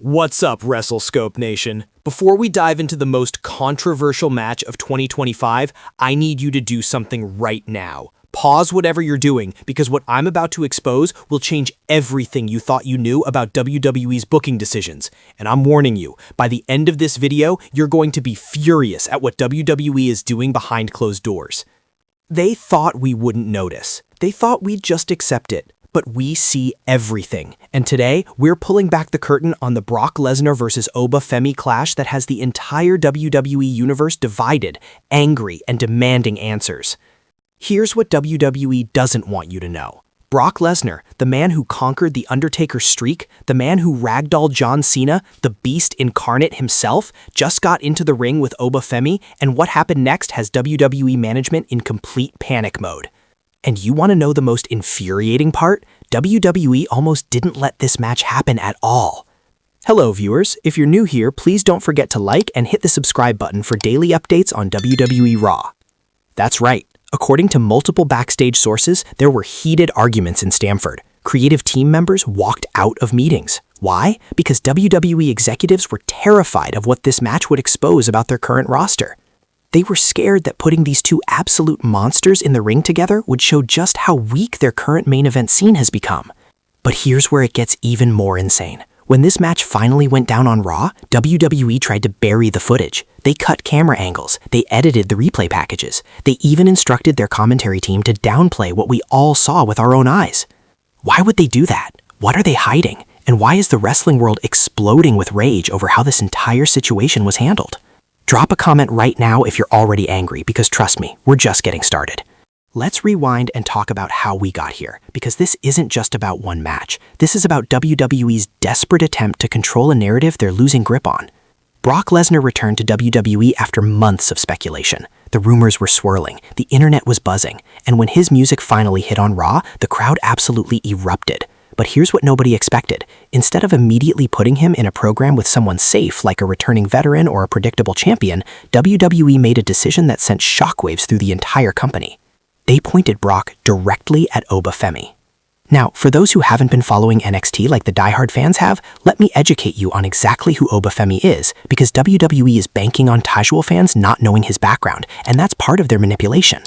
What's up, Wrestle Scope Nation? Before we dive into the most controversial match of 2025, I need you to do something right now. Pause whatever you're doing, because what I'm about to expose will change everything you thought you knew about WWE's booking decisions. And I'm warning you, by the end of this video, you're going to be furious at what WWE is doing behind closed doors. They thought we wouldn't notice. They thought we'd just accept it. But we see everything. And today, we're pulling back the curtain on the Brock Lesnar versus Oba Femi clash that has the entire WWE Universe divided, angry, and demanding answers. Here's what WWE doesn't want you to know. Brock Lesnar, the man who conquered the Undertaker streak, the man who ragdolled John Cena, the BEAST INCARNATE himself, just got into the ring with Oba Femi, and what happened next has WWE management in complete panic mode. And you want to know the most infuriating part? WWE almost didn't let this match happen at all. Hello viewers, if you're new here, please don't forget to like and hit the subscribe button for daily updates on WWE Raw. That's right, according to multiple backstage sources, there were heated arguments in Stamford. Creative team members walked out of meetings. Why? Because WWE executives were terrified of what this match would expose about their current roster. They were scared that putting these two absolute monsters in the ring together would show just how weak their current main event scene has become. But here's where it gets even more insane. When this match finally went down on Raw, WWE tried to bury the footage. They cut camera angles, they edited the replay packages, they even instructed their commentary team to downplay what we all saw with our own eyes. Why would they do that? What are they hiding? And why is the wrestling world exploding with rage over how this entire situation was handled? Drop a comment right now if you're already angry, because trust me, we're just getting started. Let's rewind and talk about how we got here, because this isn't just about one match. This is about WWE's desperate attempt to control a narrative they're losing grip on. Brock Lesnar returned to WWE after months of speculation. The rumors were swirling, the internet was buzzing, and when his music finally hit on Raw, the crowd absolutely erupted. But here's what nobody expected. Instead of immediately putting him in a program with someone safe like a returning veteran or a predictable champion, WWE made a decision that sent shockwaves through the entire company. They pointed Brock directly at Oba Femi. Now, for those who haven't been following NXT like the diehard fans have, let me educate you on exactly who Oba Femi is, because WWE is banking on casual fans not knowing his background, and that's part of their manipulation.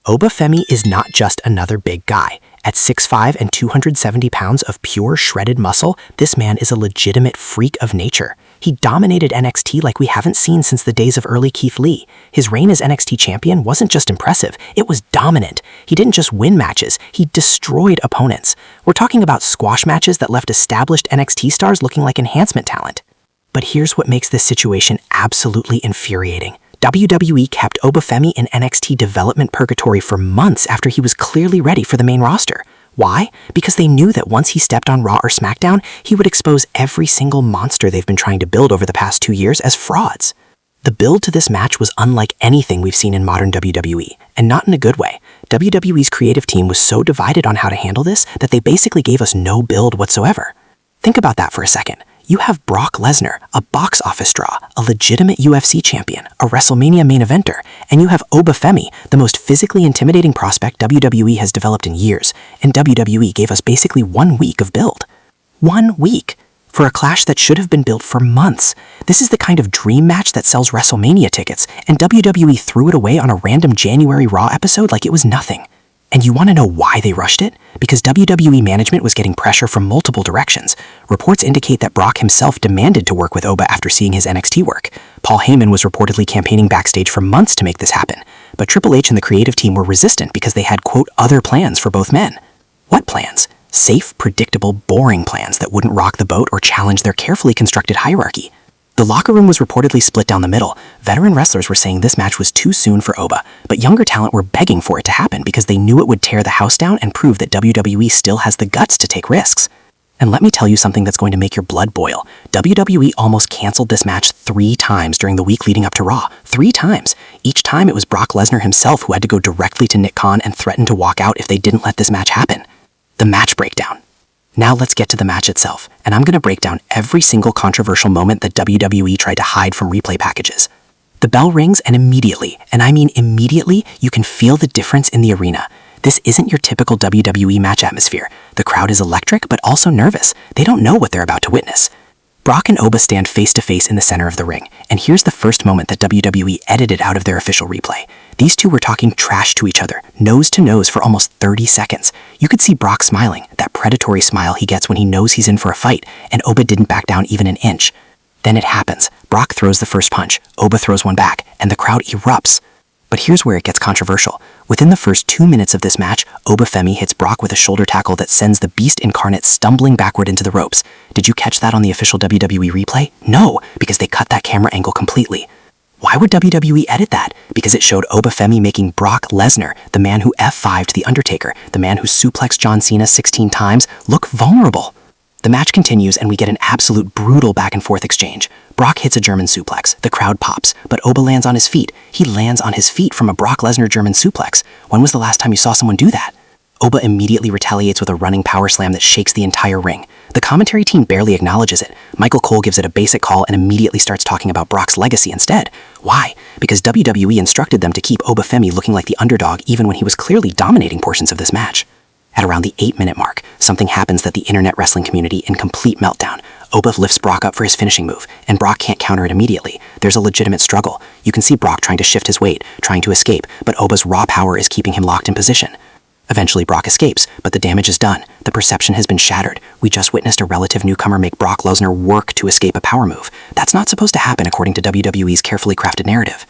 Oba Femi is not just another big guy. At 6'5" and 270 pounds of pure shredded muscle, this man is a legitimate freak of nature. He dominated NXT like we haven't seen since the days of early Keith Lee. His reign as NXT champion wasn't just impressive, it was dominant. He didn't just win matches, he destroyed opponents. We're talking about squash matches that left established NXT stars looking like enhancement talent. But here's what makes this situation absolutely infuriating. WWE kept Oba Femi in NXT development purgatory for months after he was clearly ready for the main roster. Why? Because they knew that once he stepped on Raw or SmackDown, he would expose every single monster they've been trying to build over the past 2 years as frauds. The build to this match was unlike anything we've seen in modern WWE, and not in a good way. WWE's creative team was so divided on how to handle this that they basically gave us no build whatsoever. Think about that for a second. You have Brock Lesnar, a box office draw, a legitimate UFC champion, a WrestleMania main eventer, and you have Oba Femi, the most physically intimidating prospect WWE has developed in years, and WWE gave us basically 1 week of build. 1 week! For a clash that should have been built for months. This is the kind of dream match that sells WrestleMania tickets, and WWE threw it away on a random January Raw episode like it was nothing. And you want to know why they rushed it? Because WWE management was getting pressure from multiple directions. Reports indicate that Brock himself demanded to work with Oba after seeing his NXT work. Paul Heyman was reportedly campaigning backstage for months to make this happen. But Triple H and the creative team were resistant because they had, quote, other plans for both men. What plans? Safe, predictable, boring plans that wouldn't rock the boat or challenge their carefully constructed hierarchy. The locker room was reportedly split down the middle. Veteran wrestlers were saying this match was too soon for Oba, but younger talent were begging for it to happen because they knew it would tear the house down and prove that WWE still has the guts to take risks. And let me tell you something that's going to make your blood boil. WWE almost canceled this match 3 times during the week leading up to Raw. 3 times. Each time it was Brock Lesnar himself who had to go directly to Nick Khan and threaten to walk out if they didn't let this match happen. The match breakdown. Now let's get to the match itself, and I'm going to break down every single controversial moment that WWE tried to hide from replay packages. The bell rings and immediately, and I mean immediately, you can feel the difference in the arena. This isn't your typical WWE match atmosphere. The crowd is electric, but also nervous. They don't know what they're about to witness. Brock and Oba stand face to face in the center of the ring, and here's the first moment that WWE edited out of their official replay. These two were talking trash to each other, nose to nose for almost 30 seconds. You could see Brock smiling, that predatory smile he gets when he knows he's in for a fight, and Oba didn't back down even an inch. Then it happens. Brock throws the first punch, Oba throws one back, and the crowd erupts. But here's where it gets controversial. Within the first 2 minutes of this match, Oba Femi hits Brock with a shoulder tackle that sends the Beast Incarnate stumbling backward into the ropes. Did you catch that on the official WWE replay? No, because they cut that camera angle completely. Why would WWE edit that? Because it showed Oba Femi making Brock Lesnar, the man who F5'd the Undertaker, the man who suplexed John Cena 16 times, look vulnerable. The match continues and we get an absolute brutal back and forth exchange. Brock hits a German suplex, the crowd pops, but Oba lands on his feet. He lands on his feet from a Brock Lesnar German suplex. When was the last time you saw someone do that? Oba immediately retaliates with a running power slam that shakes the entire ring. The commentary team barely acknowledges it. Michael Cole gives it a basic call and immediately starts talking about Brock's legacy instead. Why? Because WWE instructed them to keep Oba Femi looking like the underdog even when he was clearly dominating portions of this match. At around the 8-minute mark, something happens that the internet wrestling community in complete meltdown. Oba lifts Brock up for his finishing move, and Brock can't counter it immediately. There's a legitimate struggle. You can see Brock trying to shift his weight, trying to escape, but Oba's raw power is keeping him locked in position. Eventually, Brock escapes, but the damage is done. The perception has been shattered. We just witnessed a relative newcomer make Brock Lesnar work to escape a power move. That's not supposed to happen according to WWE's carefully crafted narrative.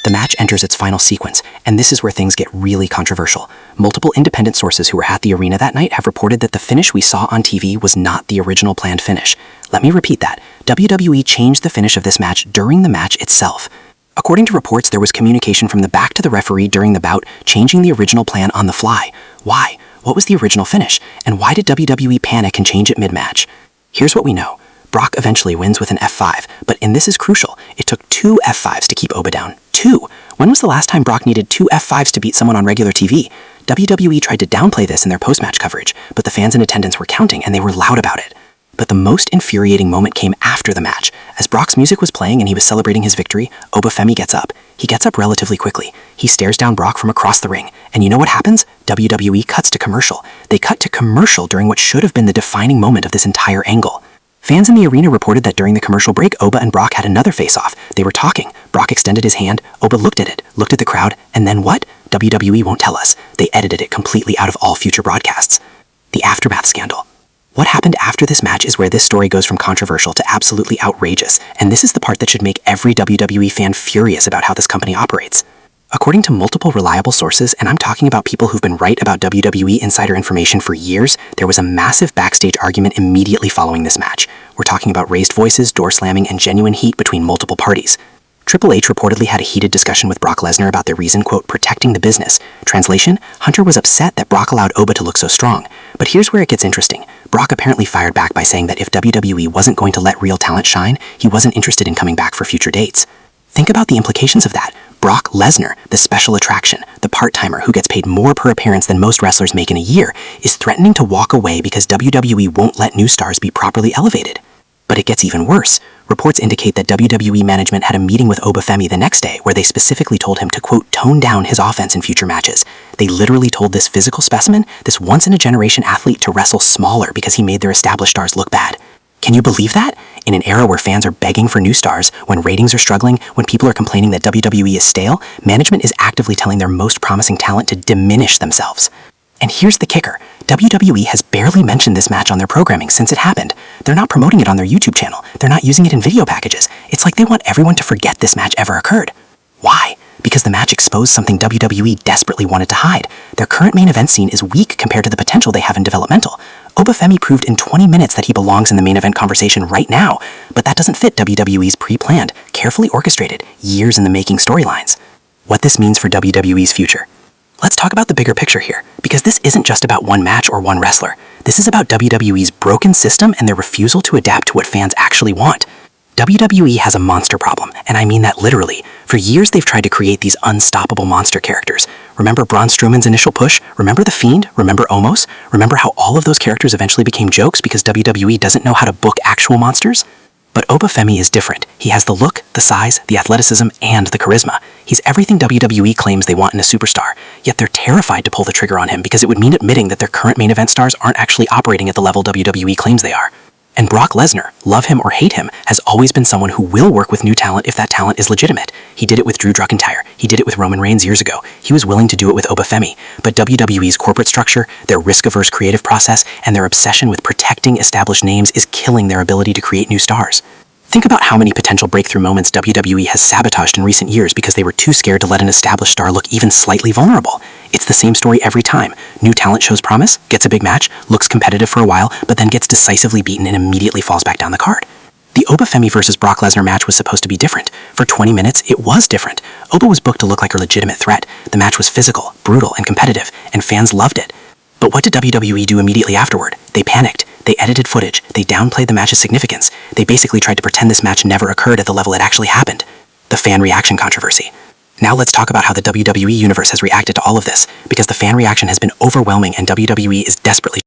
The match enters its final sequence, and this is where things get really controversial. Multiple independent sources who were at the arena that night have reported that the finish we saw on TV was not the original planned finish. Let me repeat that. WWE changed the finish of this match during the match itself. According to reports, there was communication from the back to the referee during the bout, changing the original plan on the fly. Why? What was the original finish? And why did WWE panic and change it mid-match? Here's what we know. Brock eventually wins with an F5, and this is crucial, it took 2 F5s to keep Oba down. 2! When was the last time Brock needed 2 F5s to beat someone on regular TV? WWE tried to downplay this in their post-match coverage, but the fans in attendance were counting and they were loud about it. But the most infuriating moment came after the match. As Brock's music was playing and he was celebrating his victory, Oba Femi gets up. He gets up relatively quickly. He stares down Brock from across the ring. And you know what happens? WWE cuts to commercial. They cut to commercial during what should have been the defining moment of this entire angle. Fans in the arena reported that during the commercial break, Oba and Brock had another face-off. They were talking. Brock extended his hand, Oba looked at it, looked at the crowd, and then what? WWE won't tell us. They edited it completely out of all future broadcasts. The aftermath scandal. What happened after this match is where this story goes from controversial to absolutely outrageous, and this is the part that should make every WWE fan furious about how this company operates. According to multiple reliable sources, and I'm talking about people who've been right about WWE insider information for years, there was a massive backstage argument immediately following this match. We're talking about raised voices, door slamming, and genuine heat between multiple parties. Triple H reportedly had a heated discussion with Brock Lesnar about their reason, quote, protecting the business. Translation, Hunter was upset that Brock allowed Oba to look so strong. But here's where it gets interesting. Brock apparently fired back by saying that if WWE wasn't going to let real talent shine, he wasn't interested in coming back for future dates. Think about the implications of that. Brock Lesnar, the special attraction, the part-timer who gets paid more per appearance than most wrestlers make in a year, is threatening to walk away because WWE won't let new stars be properly elevated. But it gets even worse. Reports indicate that WWE management had a meeting with Oba Femi the next day where they specifically told him to, quote, tone down his offense in future matches. They literally told this physical specimen, this once-in-a-generation athlete, to wrestle smaller because he made their established stars look bad. Can you believe that? In an era where fans are begging for new stars, when ratings are struggling, when people are complaining that WWE is stale, management is actively telling their most promising talent to diminish themselves. And here's the kicker. WWE has barely mentioned this match on their programming since it happened. They're not promoting it on their YouTube channel. They're not using it in video packages. It's like they want everyone to forget this match ever occurred. Why? Because the match exposed something WWE desperately wanted to hide. Their current main event scene is weak compared to the potential they have in developmental. Oba Femi proved in 20 minutes that he belongs in the main event conversation right now, but that doesn't fit WWE's pre-planned, carefully orchestrated, years in the making storylines. What this means for WWE's future. Let's talk about the bigger picture here, because this isn't just about one match or one wrestler. This is about WWE's broken system and their refusal to adapt to what fans actually want. WWE has a monster problem, and I mean that literally. For years they've tried to create these unstoppable monster characters. Remember Braun Strowman's initial push? Remember The Fiend? Remember Omos? Remember how all of those characters eventually became jokes because WWE doesn't know how to book actual monsters? But Oba Femi is different. He has the look, the size, the athleticism, and the charisma. He's everything WWE claims they want in a superstar, yet they're terrified to pull the trigger on him because it would mean admitting that their current main event stars aren't actually operating at the level WWE claims they are. And Brock Lesnar, love him or hate him, has always been someone who will work with new talent if that talent is legitimate. He did it with Drew McIntyre. He did it with Roman Reigns years ago. He was willing to do it with Oba Femi. But WWE's corporate structure, their risk-averse creative process, and their obsession with protecting established names is killing their ability to create new stars. Think about how many potential breakthrough moments WWE has sabotaged in recent years because they were too scared to let an established star look even slightly vulnerable. It's the same story every time. New talent shows promise, gets a big match, looks competitive for a while, but then gets decisively beaten and immediately falls back down the card. The Oba Femi versus Brock Lesnar match was supposed to be different. For 20 minutes, it was different. Oba was booked to look like a legitimate threat. The match was physical, brutal, and competitive, and fans loved it. But what did WWE do immediately afterward? They panicked. They edited footage. They downplayed the match's significance. They basically tried to pretend this match never occurred at the level it actually happened. The fan reaction controversy. Now let's talk about how the WWE Universe has reacted to all of this, because the fan reaction has been overwhelming and WWE is desperately